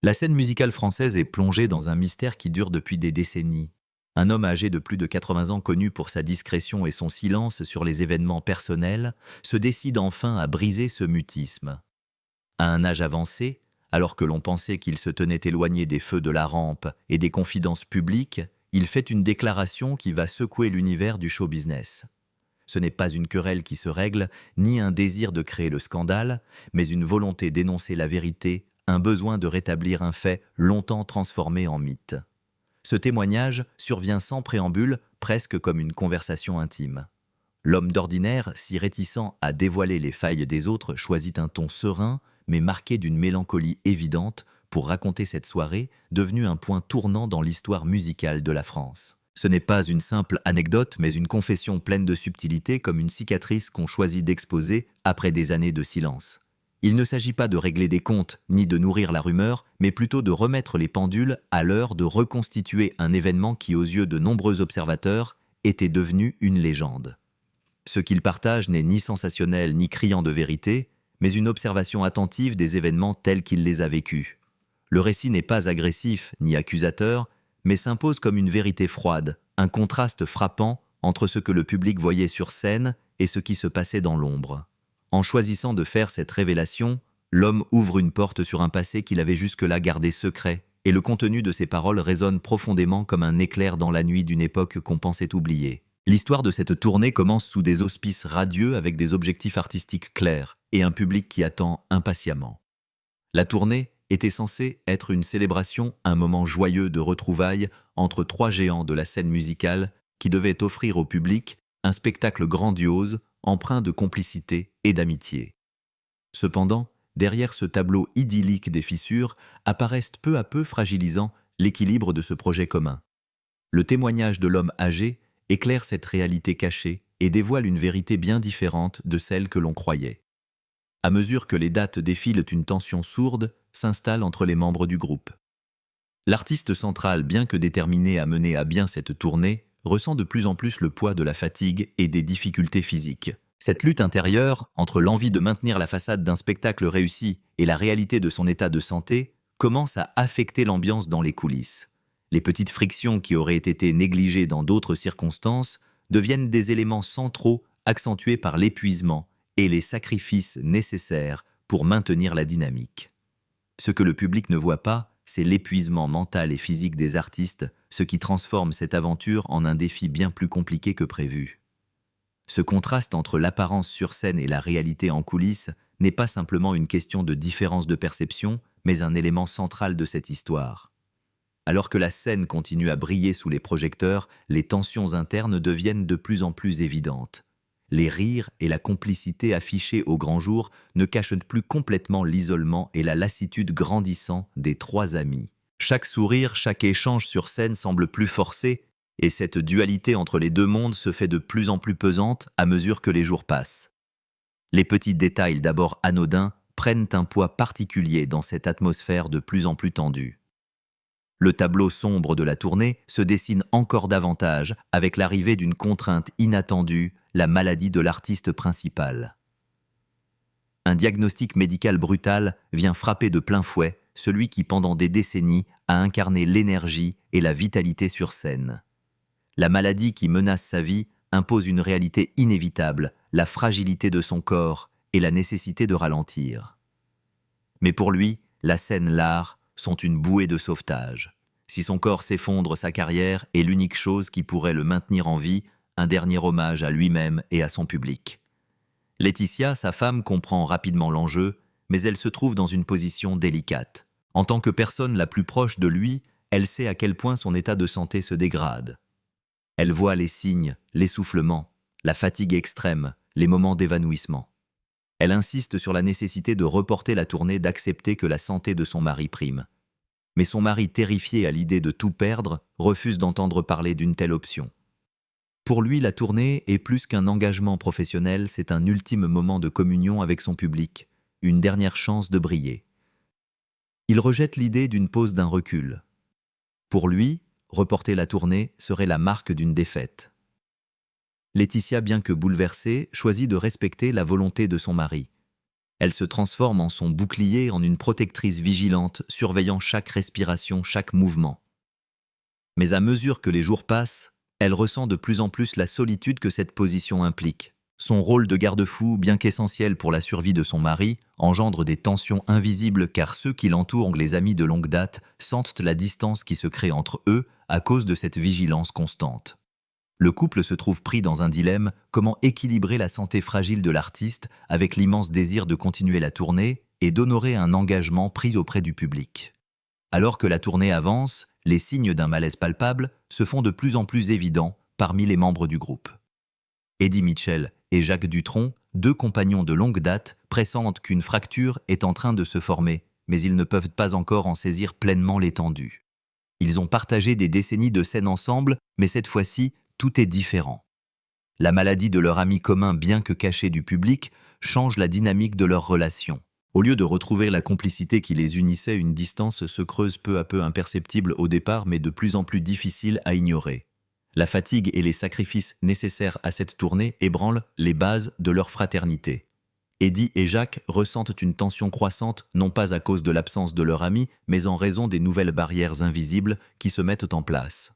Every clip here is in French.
La scène musicale française est plongée dans un mystère qui dure depuis des décennies. Un homme âgé de plus de 80 ans connu pour sa discrétion et son silence sur les événements personnels se décide enfin à briser ce mutisme. À un âge avancé, alors que l'on pensait qu'il se tenait éloigné des feux de la rampe et des confidences publiques, il fait une déclaration qui va secouer l'univers du show business. Ce n'est pas une querelle qui se règle, ni un désir de créer le scandale, mais une volonté d'énoncer la vérité, un besoin de rétablir un fait longtemps transformé en mythe. Ce témoignage survient sans préambule, presque comme une conversation intime. L'homme d'ordinaire, si réticent à dévoiler les failles des autres, choisit un ton serein, mais marqué d'une mélancolie évidente, pour raconter cette soirée, devenue un point tournant dans l'histoire musicale de la France. Ce n'est pas une simple anecdote, mais une confession pleine de subtilité, comme une cicatrice qu'on choisit d'exposer après des années de silence. Il ne s'agit pas de régler des comptes, ni de nourrir la rumeur, mais plutôt de remettre les pendules à l'heure de reconstituer un événement qui, aux yeux de nombreux observateurs, était devenu une légende. Ce qu'il partage n'est ni sensationnel ni criant de vérité, mais une observation attentive des événements tels qu'il les a vécus. Le récit n'est pas agressif ni accusateur, mais s'impose comme une vérité froide, un contraste frappant entre ce que le public voyait sur scène et ce qui se passait dans l'ombre. En choisissant de faire cette révélation, l'homme ouvre une porte sur un passé qu'il avait jusque-là gardé secret, et le contenu de ses paroles résonne profondément comme un éclair dans la nuit d'une époque qu'on pensait oubliée. L'histoire de cette tournée commence sous des auspices radieux avec des objectifs artistiques clairs et un public qui attend impatiemment. La tournée était censée être une célébration, un moment joyeux de retrouvailles entre trois géants de la scène musicale qui devaient offrir au public un spectacle grandiose, empreint de complicité et d'amitié. Cependant, derrière ce tableau idyllique des fissures, apparaissent peu à peu fragilisant l'équilibre de ce projet commun. Le témoignage de l'homme âgé éclaire cette réalité cachée et dévoile une vérité bien différente de celle que l'on croyait. À mesure que les dates défilent, une tension sourde s'installe entre les membres du groupe. L'artiste central, bien que déterminé à mener à bien cette tournée, ressent de plus en plus le poids de la fatigue et des difficultés physiques. Cette lutte intérieure, entre l'envie de maintenir la façade d'un spectacle réussi et la réalité de son état de santé, commence à affecter l'ambiance dans les coulisses. Les petites frictions qui auraient été négligées dans d'autres circonstances deviennent des éléments centraux accentués par l'épuisement et les sacrifices nécessaires pour maintenir la dynamique. Ce que le public ne voit pas, c'est l'épuisement mental et physique des artistes, ce qui transforme cette aventure en un défi bien plus compliqué que prévu. Ce contraste entre l'apparence sur scène et la réalité en coulisses n'est pas simplement une question de différence de perception, mais un élément central de cette histoire. Alors que la scène continue à briller sous les projecteurs, les tensions internes deviennent de plus en plus évidentes. Les rires et la complicité affichés au grand jour ne cachent plus complètement l'isolement et la lassitude grandissant des trois amis. Chaque sourire, chaque échange sur scène semble plus forcé, et cette dualité entre les deux mondes se fait de plus en plus pesante à mesure que les jours passent. Les petits détails d'abord anodins prennent un poids particulier dans cette atmosphère de plus en plus tendue. Le tableau sombre de la tournée se dessine encore davantage avec l'arrivée d'une contrainte inattendue, la maladie de l'artiste principal. Un diagnostic médical brutal vient frapper de plein fouet celui qui pendant des décennies a incarné l'énergie et la vitalité sur scène. La maladie qui menace sa vie impose une réalité inévitable, la fragilité de son corps et la nécessité de ralentir. Mais pour lui, la scène, l'art, sont une bouée de sauvetage. Si son corps s'effondre, sa carrière est l'unique chose qui pourrait le maintenir en vie, un dernier hommage à lui-même et à son public. Laetitia, sa femme, comprend rapidement l'enjeu, mais elle se trouve dans une position délicate. En tant que personne la plus proche de lui, elle sait à quel point son état de santé se dégrade. Elle voit les signes, l'essoufflement, la fatigue extrême, les moments d'évanouissement. Elle insiste sur la nécessité de reporter la tournée, d'accepter que la santé de son mari prime. Mais son mari, terrifié à l'idée de tout perdre, refuse d'entendre parler d'une telle option. Pour lui, la tournée est plus qu'un engagement professionnel, c'est un ultime moment de communion avec son public, une dernière chance de briller. Il rejette l'idée d'une pause, d'un recul. Pour lui, reporter la tournée serait la marque d'une défaite. Laetitia, bien que bouleversée, choisit de respecter la volonté de son mari. Elle se transforme en son bouclier, en une protectrice vigilante, surveillant chaque respiration, chaque mouvement. Mais à mesure que les jours passent, elle ressent de plus en plus la solitude que cette position implique. Son rôle de garde-fou, bien qu'essentiel pour la survie de son mari, engendre des tensions invisibles car ceux qui l'entourent, les amis de longue date, sentent la distance qui se crée entre eux à cause de cette vigilance constante. Le couple se trouve pris dans un dilemme: comment équilibrer la santé fragile de l'artiste avec l'immense désir de continuer la tournée et d'honorer un engagement pris auprès du public. Alors que la tournée avance, les signes d'un malaise palpable se font de plus en plus évidents parmi les membres du groupe. Eddie Mitchell et Jacques Dutronc, deux compagnons de longue date, pressentent qu'une fracture est en train de se former, mais ils ne peuvent pas encore en saisir pleinement l'étendue. Ils ont partagé des décennies de scènes ensemble, mais cette fois-ci, tout est différent. La maladie de leur ami commun, bien que cachée du public, change la dynamique de leur relation. Au lieu de retrouver la complicité qui les unissait, une distance se creuse peu à peu, imperceptible au départ, mais de plus en plus difficile à ignorer. La fatigue et les sacrifices nécessaires à cette tournée ébranlent les bases de leur fraternité. Eddie et Jacques ressentent une tension croissante, non pas à cause de l'absence de leur ami, mais en raison des nouvelles barrières invisibles qui se mettent en place.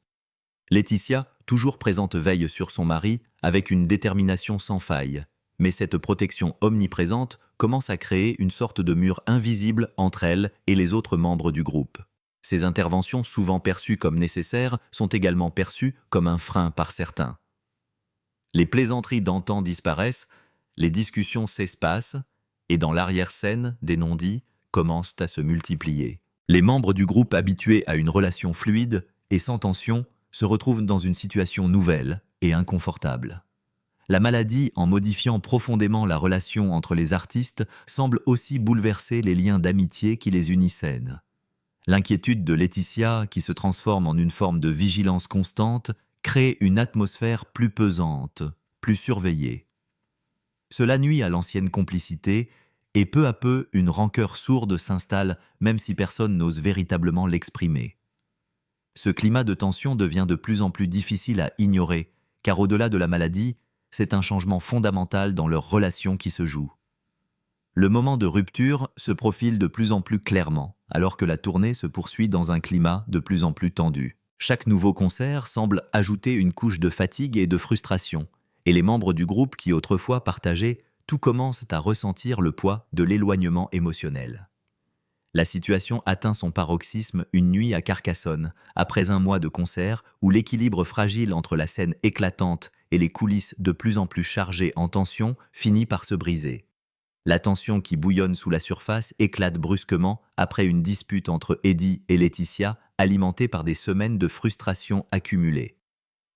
Laetitia, toujours présente, veille sur son mari avec une détermination sans faille. Mais cette protection omniprésente commence à créer une sorte de mur invisible entre elle et les autres membres du groupe. Ces interventions, souvent perçues comme nécessaires, sont également perçues comme un frein par certains. Les plaisanteries d'antan disparaissent, les discussions s'espacent, et dans l'arrière-scène, des non-dits commencent à se multiplier. Les membres du groupe, habitués à une relation fluide et sans tension, se retrouvent dans une situation nouvelle et inconfortable. La maladie, en modifiant profondément la relation entre les artistes, semble aussi bouleverser les liens d'amitié qui les unissaient. L'inquiétude de Laetitia, qui se transforme en une forme de vigilance constante, crée une atmosphère plus pesante, plus surveillée. Cela nuit à l'ancienne complicité et peu à peu une rancœur sourde s'installe, même si personne n'ose véritablement l'exprimer. Ce climat de tension devient de plus en plus difficile à ignorer, car au-delà de la maladie, c'est un changement fondamental dans leur relation qui se joue. Le moment de rupture se profile de plus en plus clairement, alors que la tournée se poursuit dans un climat de plus en plus tendu. Chaque nouveau concert semble ajouter une couche de fatigue et de frustration, et les membres du groupe qui autrefois partageaient tout commencent à ressentir le poids de l'éloignement émotionnel. La situation atteint son paroxysme une nuit à Carcassonne, après un mois de concert où l'équilibre fragile entre la scène éclatante et les coulisses de plus en plus chargées en tension finit par se briser. La tension qui bouillonne sous la surface éclate brusquement après une dispute entre Eddie et Laetitia, alimentée par des semaines de frustration accumulée.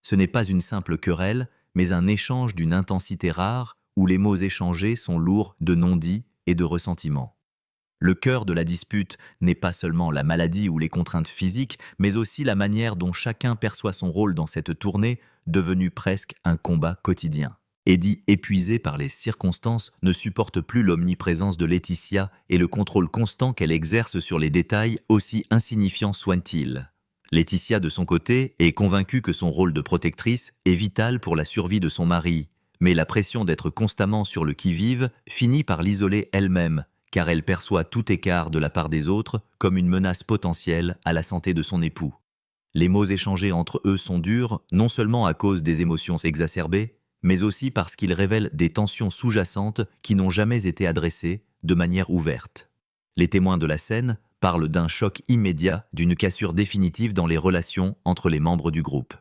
Ce n'est pas une simple querelle, mais un échange d'une intensité rare où les mots échangés sont lourds de non-dits et de ressentiments. Le cœur de la dispute n'est pas seulement la maladie ou les contraintes physiques, mais aussi la manière dont chacun perçoit son rôle dans cette tournée, devenue presque un combat quotidien. Eddie, épuisé par les circonstances, ne supporte plus l'omniprésence de Laetitia et le contrôle constant qu'elle exerce sur les détails, aussi insignifiants soient-ils. Laetitia, de son côté, est convaincue que son rôle de protectrice est vital pour la survie de son mari, mais la pression d'être constamment sur le qui-vive finit par l'isoler elle-même, car elle perçoit tout écart de la part des autres comme une menace potentielle à la santé de son époux. Les mots échangés entre eux sont durs, non seulement à cause des émotions exacerbées, mais aussi parce qu'ils révèlent des tensions sous-jacentes qui n'ont jamais été adressées de manière ouverte. Les témoins de la scène parlent d'un choc immédiat, d'une cassure définitive dans les relations entre les membres du groupe.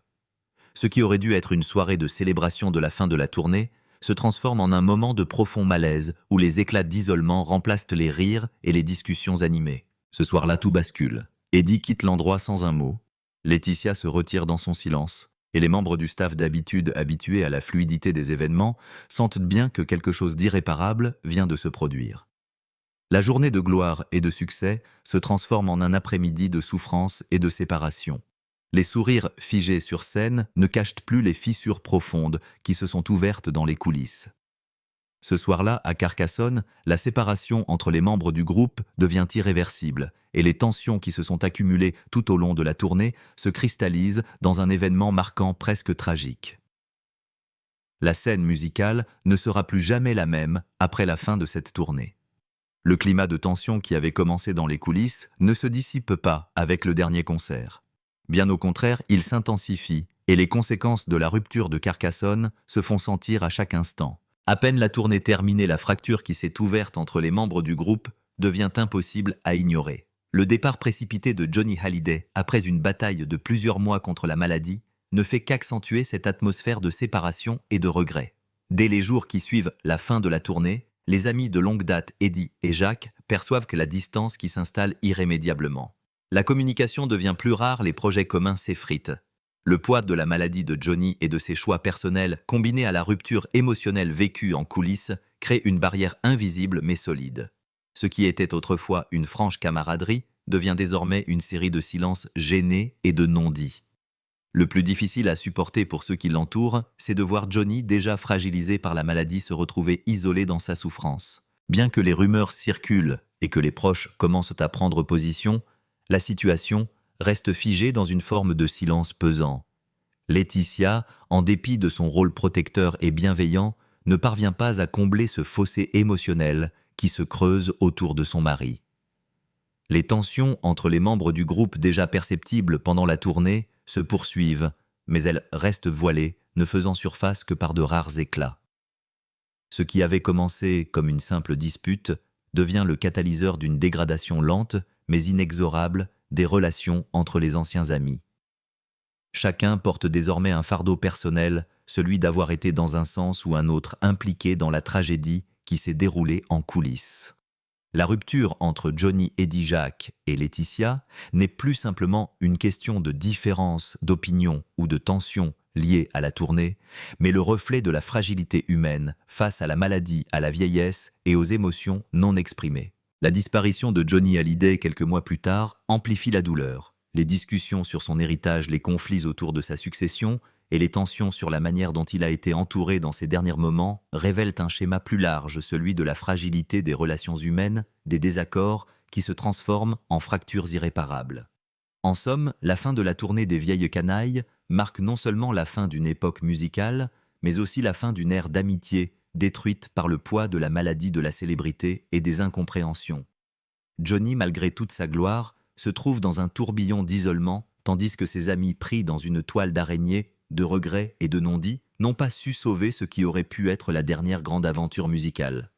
Ce qui aurait dû être une soirée de célébration de la fin de la tournée se transforme en un moment de profond malaise où les éclats d'isolement remplacent les rires et les discussions animées. Ce soir-là, tout bascule. Eddie quitte l'endroit sans un mot. Laetitia se retire dans son silence. Et les membres du staff d'habitude, habitués à la fluidité des événements, sentent bien que quelque chose d'irréparable vient de se produire. La journée de gloire et de succès se transforme en un après-midi de souffrance et de séparation. Les sourires figés sur scène ne cachent plus les fissures profondes qui se sont ouvertes dans les coulisses. Ce soir-là, à Carcassonne, la séparation entre les membres du groupe devient irréversible et les tensions qui se sont accumulées tout au long de la tournée se cristallisent dans un événement marquant presque tragique. La scène musicale ne sera plus jamais la même après la fin de cette tournée. Le climat de tension qui avait commencé dans les coulisses ne se dissipe pas avec le dernier concert. Bien au contraire, il s'intensifie et les conséquences de la rupture de Carcassonne se font sentir à chaque instant. À peine la tournée terminée, la fracture qui s'est ouverte entre les membres du groupe devient impossible à ignorer. Le départ précipité de Johnny Hallyday, après une bataille de plusieurs mois contre la maladie, ne fait qu'accentuer cette atmosphère de séparation et de regret. Dès les jours qui suivent la fin de la tournée, les amis de longue date Eddie et Jacques perçoivent que la distance qui s'installe irrémédiablement. La communication devient plus rare, les projets communs s'effritent. Le poids de la maladie de Johnny et de ses choix personnels, combiné à la rupture émotionnelle vécue en coulisses, crée une barrière invisible mais solide. Ce qui était autrefois une franche camaraderie devient désormais une série de silences gênés et de non-dits. Le plus difficile à supporter pour ceux qui l'entourent, c'est de voir Johnny, déjà fragilisé par la maladie, se retrouver isolé dans sa souffrance. Bien que les rumeurs circulent et que les proches commencent à prendre position, la situation reste figée dans une forme de silence pesant. Laetitia, en dépit de son rôle protecteur et bienveillant, ne parvient pas à combler ce fossé émotionnel qui se creuse autour de son mari. Les tensions entre les membres du groupe déjà perceptibles pendant la tournée se poursuivent, mais elles restent voilées, ne faisant surface que par de rares éclats. Ce qui avait commencé comme une simple dispute devient le catalyseur d'une dégradation lente, mais inexorable, des relations entre les anciens amis. Chacun porte désormais un fardeau personnel, celui d'avoir été dans un sens ou un autre impliqué dans la tragédie qui s'est déroulée en coulisses. La rupture entre Johnny, Eddie, Jacques et Laetitia n'est plus simplement une question de différence d'opinion ou de tension liée à la tournée, mais le reflet de la fragilité humaine face à la maladie, à la vieillesse et aux émotions non exprimées. La disparition de Johnny Hallyday quelques mois plus tard amplifie la douleur. Les discussions sur son héritage, les conflits autour de sa succession et les tensions sur la manière dont il a été entouré dans ces derniers moments révèlent un schéma plus large, celui de la fragilité des relations humaines, des désaccords qui se transforment en fractures irréparables. En somme, la fin de la tournée des Vieilles Canailles marque non seulement la fin d'une époque musicale, mais aussi la fin d'une ère d'amitié détruite par le poids de la maladie de la célébrité et des incompréhensions. Johnny, malgré toute sa gloire, se trouve dans un tourbillon d'isolement, tandis que ses amis pris dans une toile d'araignée, de regrets et de non-dits, n'ont pas su sauver ce qui aurait pu être la dernière grande aventure musicale.